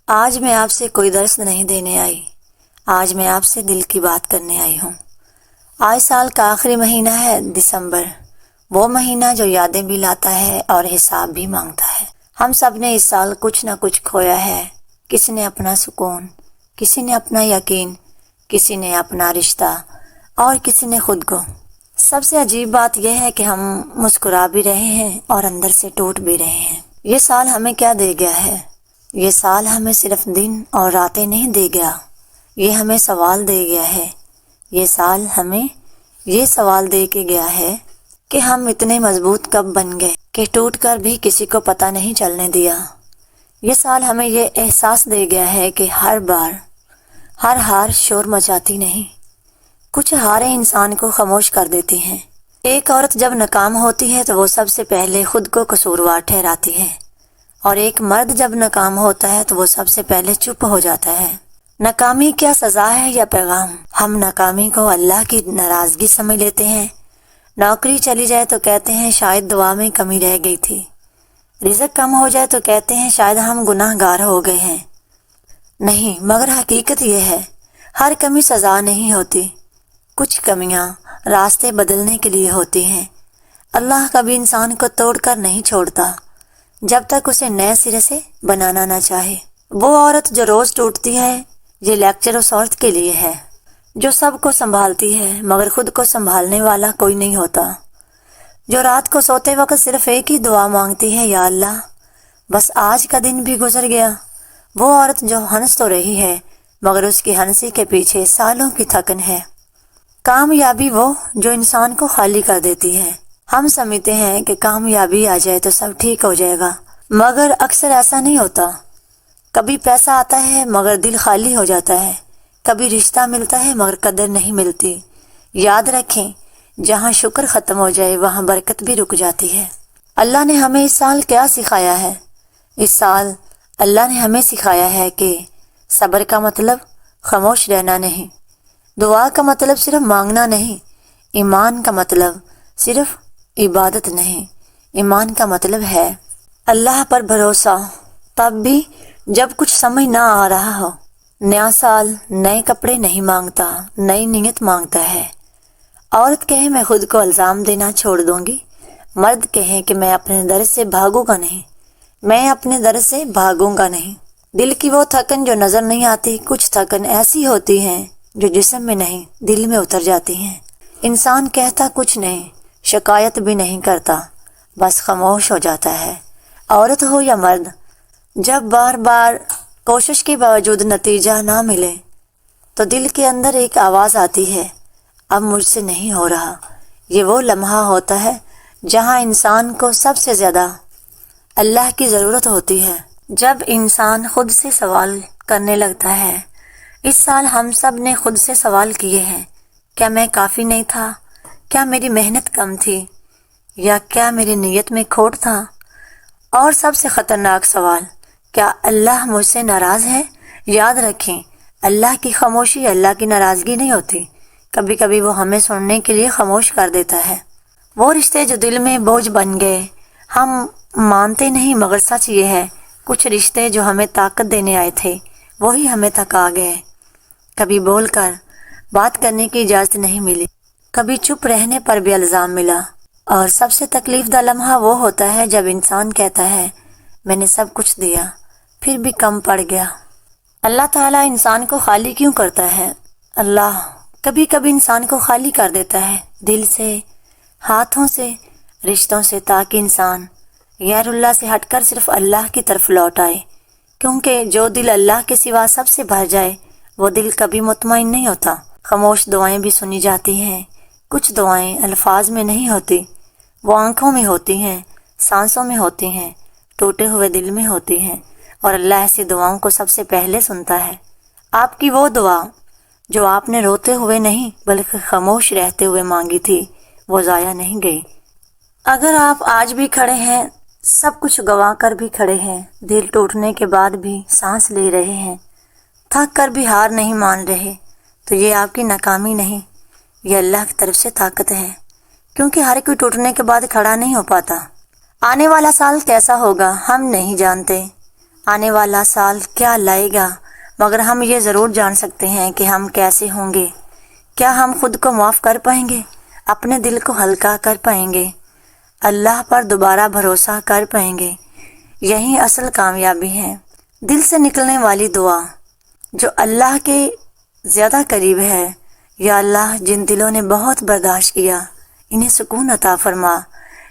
آج میں آپ سے کوئی درس نہیں دینے آئی، آج میں آپ سے دل کی بات کرنے آئی ہوں۔ آج سال کا آخری مہینہ ہے دسمبر، وہ مہینہ جو یادیں بھی لاتا ہے اور حساب بھی مانگتا ہے۔ ہم سب نے اس سال کچھ نہ کچھ کھویا ہے، کسی نے اپنا سکون، کسی نے اپنا یقین، کسی نے اپنا رشتہ اور کسی نے خود کو۔ سب سے عجیب بات یہ ہے کہ ہم مسکرا بھی رہے ہیں اور اندر سے ٹوٹ بھی رہے ہیں۔ یہ سال ہمیں کیا دے گیا ہے؟ یہ سال ہمیں صرف دن اور راتیں نہیں دے گیا، یہ ہمیں سوال دے گیا ہے۔ یہ سال ہمیں یہ سوال دے کے گیا ہے کہ ہم اتنے مضبوط کب بن گئے کہ ٹوٹ کر بھی کسی کو پتہ نہیں چلنے دیا۔ یہ سال ہمیں یہ احساس دے گیا ہے کہ ہر بار ہر ہار شور مچاتی نہیں، کچھ ہاریں انسان کو خاموش کر دیتی ہیں۔ ایک عورت جب ناکام ہوتی ہے تو وہ سب سے پہلے خود کو قصوروار ٹھہراتی ہے، اور ایک مرد جب ناکام ہوتا ہے تو وہ سب سے پہلے چپ ہو جاتا ہے۔ ناکامی کیا سزا ہے یا پیغام؟ ہم ناکامی کو اللہ کی ناراضگی سمجھ لیتے ہیں۔ نوکری چلی جائے تو کہتے ہیں شاید دعا میں کمی رہ گئی تھی، رزق کم ہو جائے تو کہتے ہیں شاید ہم گناہ گار ہو گئے ہیں۔ نہیں، مگر حقیقت یہ ہے ہر کمی سزا نہیں ہوتی، کچھ کمیاں راستے بدلنے کے لیے ہوتی ہیں۔ اللہ کبھی انسان کو توڑ کر نہیں چھوڑتا جب تک اسے نئے سرے سے بنانا نہ چاہے۔ وہ عورت جو روز ٹوٹتی ہے، یہ لیکچر اس عورت کے لیے ہے جو سب کو سنبھالتی ہے مگر خود کو سنبھالنے والا کوئی نہیں ہوتا، جو رات کو سوتے وقت صرف ایک ہی دعا مانگتی ہے، یا اللہ بس آج کا دن بھی گزر گیا۔ وہ عورت جو ہنس تو رہی ہے مگر اس کی ہنسی کے پیچھے سالوں کی تھکن ہے۔ کامیابی وہ جو انسان کو خالی کر دیتی ہے۔ ہم سمجھتے ہیں کہ کامیابی آ جائے تو سب ٹھیک ہو جائے گا، مگر اکثر ایسا نہیں ہوتا۔ کبھی پیسہ آتا ہے مگر دل خالی ہو جاتا ہے، کبھی رشتہ ملتا ہے مگر قدر نہیں ملتی۔ یاد رکھیں، جہاں شکر ختم ہو جائے وہاں برکت بھی رک جاتی ہے۔ اللہ نے ہمیں اس سال کیا سکھایا ہے؟ اس سال اللہ نے ہمیں سکھایا ہے کہ صبر کا مطلب خاموش رہنا نہیں، دعا کا مطلب صرف مانگنا نہیں، ایمان کا مطلب صرف عبادت نہیں، ایمان کا مطلب ہے اللہ پر بھروسہ تب بھی جب کچھ سمجھ نہ آ رہا ہو۔ نیا سال نئے کپڑے نہیں مانگتا، نئی نیت مانگتا ہے۔ عورت کہے میں خود کو الزام دینا چھوڑ دوں گی، مرد کہے کہ میں اپنے در سے بھاگوں گا نہیں، میں اپنے در سے بھاگوں گا نہیں۔ دل کی وہ تھکن جو نظر نہیں آتی، کچھ تھکن ایسی ہوتی ہیں جو جسم میں نہیں دل میں اتر جاتی ہیں۔ انسان کہتا کچھ نہیں، شکایت بھی نہیں کرتا، بس خاموش ہو جاتا ہے۔ عورت ہو یا مرد، جب بار بار کوشش کے باوجود نتیجہ نہ ملے تو دل کے اندر ایک آواز آتی ہے، اب مجھ سے نہیں ہو رہا۔ یہ وہ لمحہ ہوتا ہے جہاں انسان کو سب سے زیادہ اللہ کی ضرورت ہوتی ہے، جب انسان خود سے سوال کرنے لگتا ہے۔ اس سال ہم سب نے خود سے سوال کیے ہیں، کیا میں کافی نہیں تھا؟ کیا میری محنت کم تھی؟ یا کیا میری نیت میں کھوٹ تھا؟ اور سب سے خطرناک سوال، کیا اللہ مجھ سے ناراض ہے؟ یاد رکھیں، اللہ کی خاموشی اللہ کی ناراضگی نہیں ہوتی، کبھی کبھی وہ ہمیں سننے کے لیے خاموش کر دیتا ہے۔ وہ رشتے جو دل میں بوجھ بن گئے، ہم مانتے نہیں مگر سچ یہ ہے کچھ رشتے جو ہمیں طاقت دینے آئے تھے وہی ہمیں تھکا گئے۔ کبھی بول کر بات کرنے کی اجازت نہیں ملی، کبھی چپ رہنے پر بھی الزام ملا، اور سب سے تکلیف دہ لمحہ وہ ہوتا ہے جب انسان کہتا ہے میں نے سب کچھ دیا پھر بھی کم پڑ گیا۔ اللہ تعالیٰ انسان کو خالی کیوں کرتا ہے؟ اللہ کبھی کبھی انسان کو خالی کر دیتا ہے، دل سے، ہاتھوں سے، رشتوں سے، تاکہ انسان غیر اللہ سے ہٹ کر صرف اللہ کی طرف لوٹ آئے، کیونکہ جو دل اللہ کے سوا سب سے بھر جائے وہ دل کبھی مطمئن نہیں ہوتا۔ خاموش دعائیں بھی سنی جاتی ہیں، کچھ دعائیں الفاظ میں نہیں ہوتی، وہ آنکھوں میں ہوتی ہیں، سانسوں میں ہوتی ہیں، ٹوٹے ہوئے دل میں ہوتی ہیں، اور اللہ ایسی دعاؤں کو سب سے پہلے سنتا ہے۔ آپ کی وہ دعا جو آپ نے روتے ہوئے نہیں بلکہ خاموش رہتے ہوئے مانگی تھی وہ ضائع نہیں گئی۔ اگر آپ آج بھی کھڑے ہیں، سب کچھ گنوا کر بھی کھڑے ہیں، دل ٹوٹنے کے بعد بھی سانس لے رہے ہیں، تھک کر بھی ہار نہیں مان رہے، تو یہ آپ کی ناکامی نہیں، یہ اللہ کی طرف سے طاقت ہے، کیونکہ ہر کوئی ٹوٹنے کے بعد کھڑا نہیں ہو پاتا۔ آنے والا سال کیسا ہوگا ہم نہیں جانتے، آنے والا سال کیا لائے گا، مگر ہم یہ ضرور جان سکتے ہیں کہ ہم کیسے ہوں گے۔ کیا ہم خود کو معاف کر پائیں گے، اپنے دل کو ہلکا کر پائیں گے، اللہ پر دوبارہ بھروسہ کر پائیں گے؟ یہی اصل کامیابی ہے۔ دل سے نکلنے والی دعا جو اللہ کے زیادہ قریب ہے، یا اللہ جن دلوں نے بہت برداشت کیا انہیں سکون عطا فرما،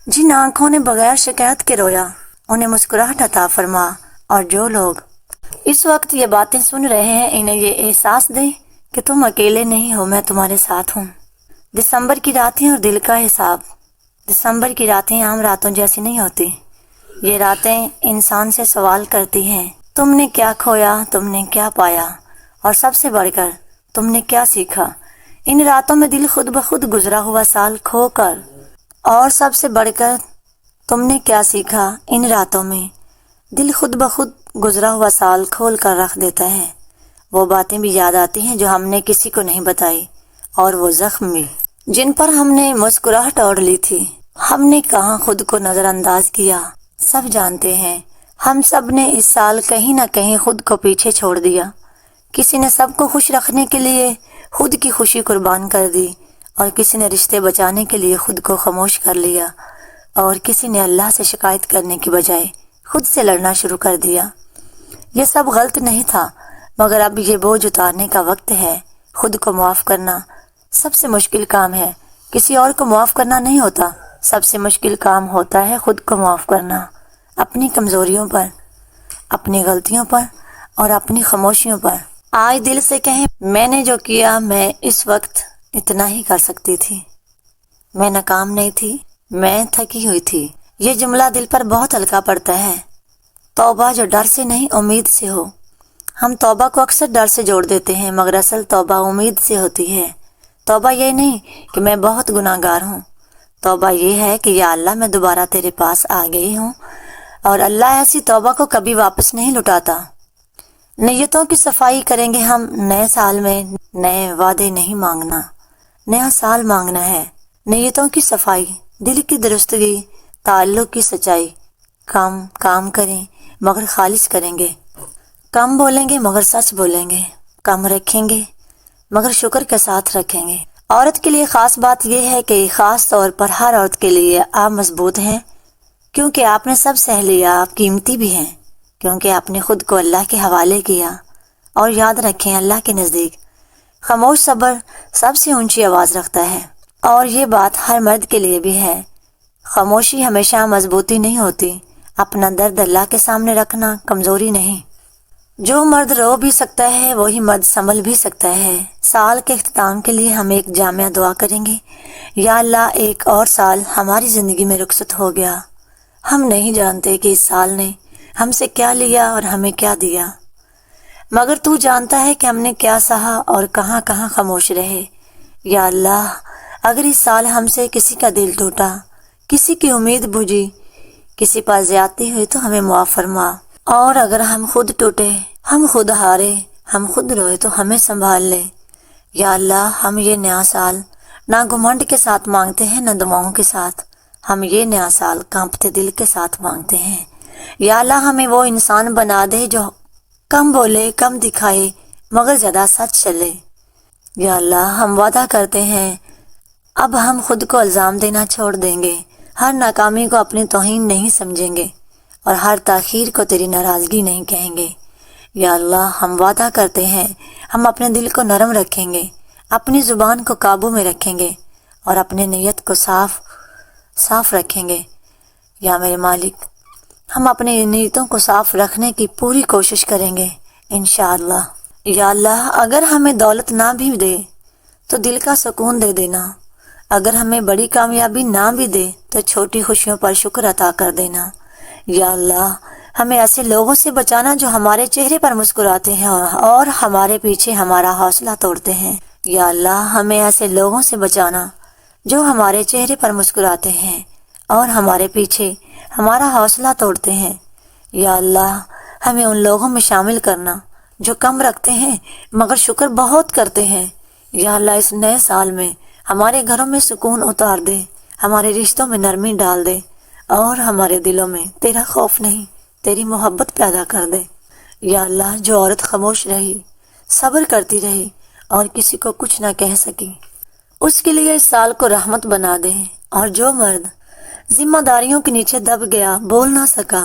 جن آنکھوں نے بغیر شکایت کے رویا انہیں مسکراہٹ عطا فرما، اور جو لوگ اس وقت یہ باتیں سن رہے ہیں انہیں یہ احساس دے کہ تم اکیلے نہیں ہو، میں تمہارے ساتھ ہوں۔ دسمبر کی راتیں اور دل کا حساب۔ دسمبر کی راتیں عام راتوں جیسی نہیں ہوتی، یہ راتیں انسان سے سوال کرتی ہیں، تم نے کیا کھویا، تم نے کیا پایا، اور سب سے بڑھ کر تم نے کیا سیکھا۔ ان راتوں میں دل خود بخود گزرا ہوا سال کھو کر، اور سب سے بڑھ کر تم نے کیا سیکھا، ان راتوں میں دل خود بخود گزرا ہوا سال کھول کر رکھ دیتا ہے۔ وہ باتیں بھی یاد آتی ہیں جو ہم نے کسی کو نہیں بتائی، اور وہ زخم بھی جن پر ہم نے مسکراہٹ اوڑھ لی تھی۔ ہم نے کہاں خود کو نظر انداز کیا، سب جانتے ہیں ہم سب نے اس سال کہیں نہ کہیں خود کو پیچھے چھوڑ دیا۔ کسی نے سب کو خوش رکھنے کے لیے خود کی خوشی قربان کر دی، اور کسی نے رشتے بچانے کے لیے خود کو خاموش کر لیا، اور کسی نے اللہ سے شکایت کرنے کی بجائے خود سے لڑنا شروع کر دیا۔ یہ سب غلط نہیں تھا، مگر اب یہ بوجھ اتارنے کا وقت ہے۔ خود کو معاف کرنا سب سے مشکل کام ہے، کسی اور کو معاف کرنا نہیں ہوتا۔ سب سے مشکل کام ہوتا ہے خود کو معاف کرنا، اپنی کمزوریوں پر، اپنی غلطیوں پر، اور اپنی خاموشیوں پر۔ آج دل سے کہیں، میں نے جو کیا میں اس وقت اتنا ہی کر سکتی تھی، میں ناکام نہیں تھی، میں تھکی ہوئی تھی۔ یہ جملہ دل پر بہت ہلکا پڑتا ہے۔ توبہ جو ڈر سے نہیں امید سے ہو۔ ہم توبہ کو اکثر ڈر سے جوڑ دیتے ہیں، مگر اصل توبہ امید سے ہوتی ہے۔ توبہ یہ نہیں کہ میں بہت گناہ گار ہوں، توبہ یہ ہے کہ یا اللہ میں دوبارہ تیرے پاس آ گئی ہوں، اور اللہ ایسی توبہ کو کبھی واپس نہیں لٹاتا۔ نیتوں کی صفائی کریں گے ہم نئے سال میں، نئے وعدے نہیں مانگنا، نیا سال مانگنا ہے۔ نیتوں کی صفائی، دل کی درستگی، تعلق کی سچائی۔ کام کریں مگر خالص کریں گے، کم بولیں گے مگر سچ بولیں گے، کم رکھیں گے مگر شکر کے ساتھ رکھیں گے۔ عورت کے لیے خاص بات یہ ہے کہ خاص طور پر ہر عورت کے لیے آپ مضبوط ہیں، کیونکہ آپ نے سب سہ لیا، آپ قیمتی بھی ہیں، کیونکہ آپ نے خود کو اللہ کے حوالے کیا۔ اور یاد رکھیں، اللہ کے نزدیک خاموش صبر سب سے اونچی آواز رکھتا ہے، اور یہ بات ہر مرد کے لیے بھی ہے۔ خاموشی ہمیشہ مضبوطی نہیں ہوتی، اپنا درد اللہ کے سامنے رکھنا کمزوری نہیں۔ جو مرد رو بھی سکتا ہے وہی مرد سنبھل بھی سکتا ہے۔ سال کے اختتام کے لیے ہم ایک جامع دعا کریں گے۔ یا اللہ، ایک اور سال ہماری زندگی میں رخصت ہو گیا، ہم نہیں جانتے کہ اس سال نے ہم سے کیا لیا اور ہمیں کیا دیا، مگر تو جانتا ہے کہ ہم نے کیا سہا اور کہاں کہاں خاموش رہے۔ یا اللہ، اگر اس سال ہم سے کسی کا دل ٹوٹا، کسی کی امید بجھی، کسی پر زیادتی ہوئی تو ہمیں معاف فرما، اور اگر ہم خود ٹوٹے، ہم خود ہارے، ہم خود روئے تو ہمیں سنبھال لے۔ یا اللہ، ہم یہ نیا سال نہ گھمنڈ کے ساتھ مانگتے ہیں نہ دعاؤں کے ساتھ، ہم یہ نیا سال کانپتے دل کے ساتھ مانگتے ہیں۔ یا اللہ، ہمیں وہ انسان بنا دے جو کم بولے، کم دکھائے، مگر زیادہ سچ چلے۔ یا اللہ، ہم وعدہ کرتے ہیں اب ہم خود کو الزام دینا چھوڑ دیں گے، ہر ناکامی کو اپنی توہین نہیں سمجھیں گے، اور ہر تاخیر کو تیری ناراضگی نہیں کہیں گے۔ یا اللہ، ہم وعدہ کرتے ہیں ہم اپنے دل کو نرم رکھیں گے، اپنی زبان کو قابو میں رکھیں گے، اور اپنے نیت کو صاف رکھیں گے۔ یا میرے مالک، ہم اپنی نیتوں کو صاف رکھنے کی پوری کوشش کریں گے انشاءاللہ۔ یا اللہ، اگر ہمیں دولت نہ بھی دے تو دل کا سکون دے دینا، اگر ہمیں بڑی کامیابی نہ بھی دے تو چھوٹی خوشیوں پر شکر عطا کر دینا۔ یا اللہ، ہمیں ایسے لوگوں سے بچانا جو ہمارے چہرے پر مسکراتے ہیں اور ہمارے پیچھے ہمارا حوصلہ توڑتے ہیں۔ یا اللہ، ہمیں ایسے لوگوں سے بچانا جو ہمارے چہرے پر مسکراتے ہیں اور ہمارے پیچھے ہمارا حوصلہ توڑتے ہیں۔ یا اللہ، ہمیں ان لوگوں میں شامل کرنا جو کم رکھتے ہیں مگر شکر بہت کرتے ہیں۔ یا اللہ، اس نئے سال میں ہمارے گھروں میں سکون اتار دے، ہمارے رشتوں میں نرمی ڈال دے، اور ہمارے دلوں میں تیرا خوف نہیں تیری محبت پیدا کر دے۔ یا اللہ، جو عورت خاموش رہی، صبر کرتی رہی اور کسی کو کچھ نہ کہہ سکی، اس کے لیے اس سال کو رحمت بنا دے۔ اور جو مرد ذمہ داریوں کے نیچے دب گیا، بول نہ سکا،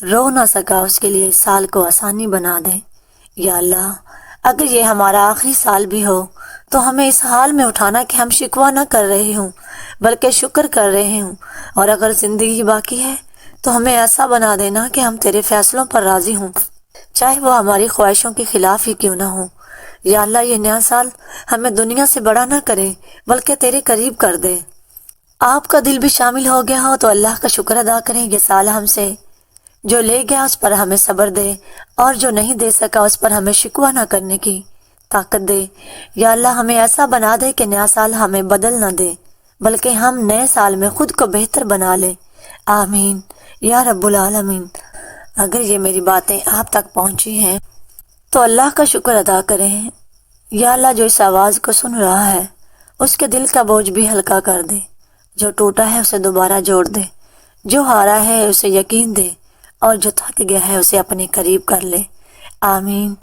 رو نہ سکا، اس کے لیے اس سال کو آسانی بنا دے۔ یا اللہ، اگر یہ ہمارا آخری سال بھی ہو تو ہمیں اس حال میں اٹھانا کہ ہم شکوہ نہ کر رہے ہوں بلکہ شکر کر رہے ہوں، اور اگر زندگی باقی ہے تو ہمیں ایسا بنا دینا کہ ہم تیرے فیصلوں پر راضی ہوں، چاہے وہ ہماری خواہشوں کے خلاف ہی کیوں نہ ہوں۔ یا اللہ، یہ نیا سال ہمیں دنیا سے بڑا نہ کرے بلکہ تیرے قریب کر دے۔ آپ کا دل بھی شامل ہو گیا ہو تو اللہ کا شکر ادا کریں۔ یہ سال ہم سے جو لے گیا اس پر ہمیں صبر دے، اور جو نہیں دے سکا اس پر ہمیں شکوہ نہ کرنے کی طاقت دے۔ یا اللہ، ہمیں ایسا بنا دے کہ نیا سال ہمیں بدل نہ دے بلکہ ہم نئے سال میں خود کو بہتر بنا لیں۔ آمین یا رب العالمین۔ اگر یہ میری باتیں آپ تک پہنچی ہیں تو اللہ کا شکر ادا کریں۔ یا اللہ، جو اس آواز کو سن رہا ہے اس کے دل کا بوجھ بھی ہلکا کر دے، جو ٹوٹا ہے اسے دوبارہ جوڑ دے، جو ہارا ہے اسے یقین دے، اور جو تھک گیا ہے اسے اپنے قریب کر لے۔ آمین